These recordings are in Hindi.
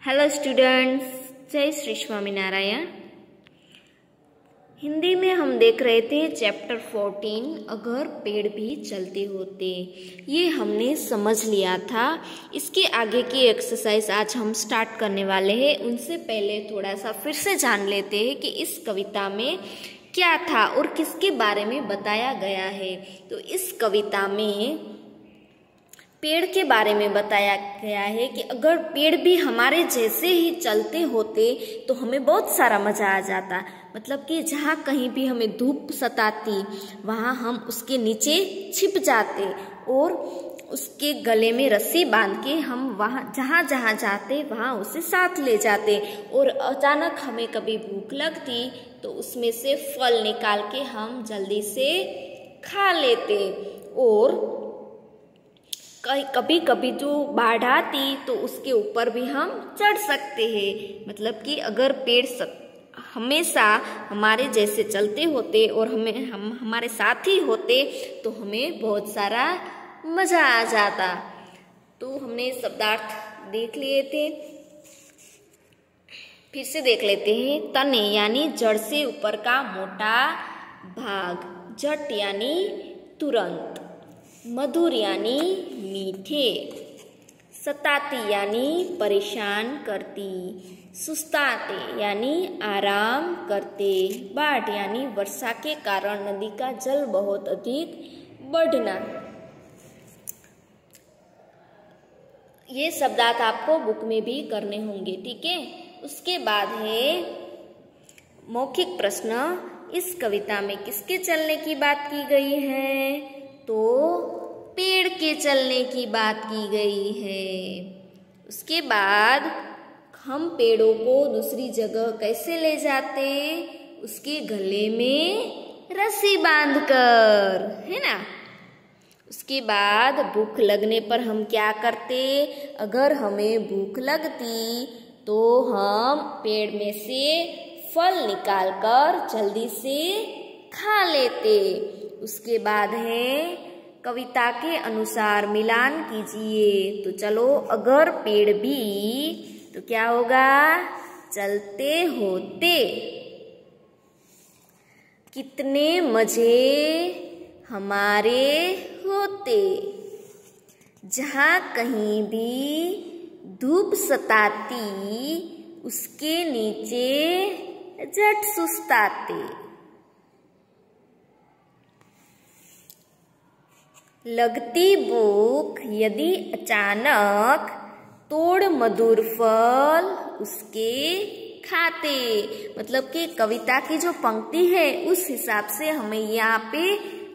हेलो स्टूडेंट्स, जय श्री स्वामीनारायण। हिंदी में हम देख रहे थे चैप्टर 14 अगर पेड़ भी चलते होते। ये हमने समझ लिया था। इसके आगे की एक्सरसाइज आज हम स्टार्ट करने वाले हैं। उनसे पहले थोड़ा सा फिर से जान लेते हैं कि इस कविता में क्या था और किसके बारे में बताया गया है। तो इस कविता में पेड़ के बारे में बताया गया है कि अगर पेड़ भी हमारे जैसे ही चलते होते तो हमें बहुत सारा मजा आ जाता। मतलब कि जहाँ कहीं भी हमें धूप सताती वहाँ हम उसके नीचे छिप जाते और उसके गले में रस्सी बांध के हम वहाँ जहाँ जहाँ जाते वहाँ उसे साथ ले जाते। और अचानक हमें कभी भूख लगती तो उसमें से फल निकाल के हम जल्दी से खा लेते। और कभी कभी जो बाढ़ आती तो उसके ऊपर भी हम चढ़ सकते हैं। मतलब कि अगर पेड़ हमेशा हमारे जैसे चलते होते और हम हमारे साथ ही होते तो हमें बहुत सारा मजा आ जाता। तो हमने शब्दार्थ देख लिए थे, फिर से देख लेते हैं। तने यानी जड़ से ऊपर का मोटा भाग, झट यानी तुरंत, मधुर यानी मीठे, सताती यानी परेशान करती, सुस्ताते यानी आराम करते, बाढ़ यानी वर्षा के कारण नदी का जल बहुत अधिक बढ़ना। ये शब्दार्थ आपको बुक में भी करने होंगे, ठीक है। उसके बाद है मौखिक प्रश्न। इस कविता में किसके चलने की बात की गई है? तो पेड़ के चलने की बात की गई है। उसके बाद हम पेड़ों को दूसरी जगह कैसे ले जाते? उसके गले में रस्सी बांधकर, है ना। उसके बाद भूख लगने पर हम क्या करते? अगर हमें भूख लगती तो हम पेड़ में से फल निकालकर जल्दी से खा लेते। उसके बाद है कविता के अनुसार मिलान कीजिए। तो चलो, अगर पेड़ भी तो क्या होगा? चलते होते कितने मजे हमारे होते, जहाँ कहीं भी धूप सताती उसके नीचे झट सुस्ताते, लगती भूख यदि अचानक तोड़ मधुर फल उसके खाते। मतलब कि कविता की जो पंक्ति है उस हिसाब से हमें यहाँ पे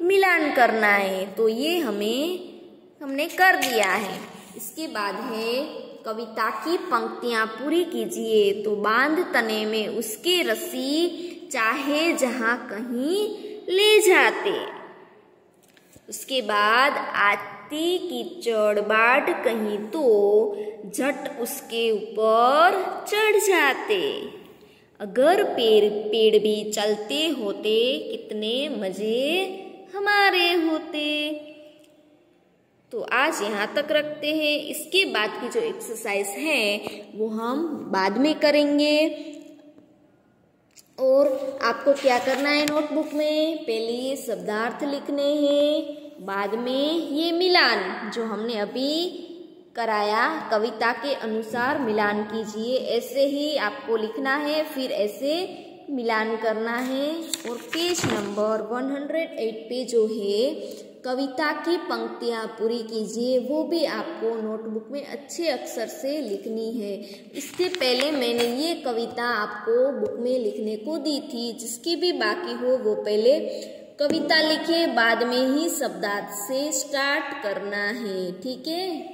मिलान करना है। तो ये हमने कर दिया है। इसके बाद है कविता की पंक्तियां पूरी कीजिए। तो बांध तने में उसके रस्सी चाहे जहाँ कहीं ले जाते। उसके बाद आती कीचड़ बाढ़ कहीं तो झट उसके ऊपर चढ़ जाते। अगर पेड़ भी चलते होते कितने मजे हमारे होते। तो आज यहाँ तक रखते हैं। इसके बाद की जो एक्सरसाइज है वो हम बाद में करेंगे। और आपको क्या करना है नोटबुक में? पहले ये शब्दार्थ लिखने हैं, बाद में ये मिलान जो हमने अभी कराया कविता के अनुसार मिलान कीजिए। ऐसे ही आपको लिखना है, फिर ऐसे मिलान करना है। और पेज नंबर 108 पे जो है कविता की पंक्तियां पूरी कीजिए। वो भी आपको नोटबुक में अच्छे अक्षर से लिखनी है। इससे पहले मैंने ये कविता आपको बुक में लिखने को दी थी। जिसकी भी बाकी हो वो पहले कविता लिखे, बाद में ही शब्दार्थ से स्टार्ट करना है, ठीक है।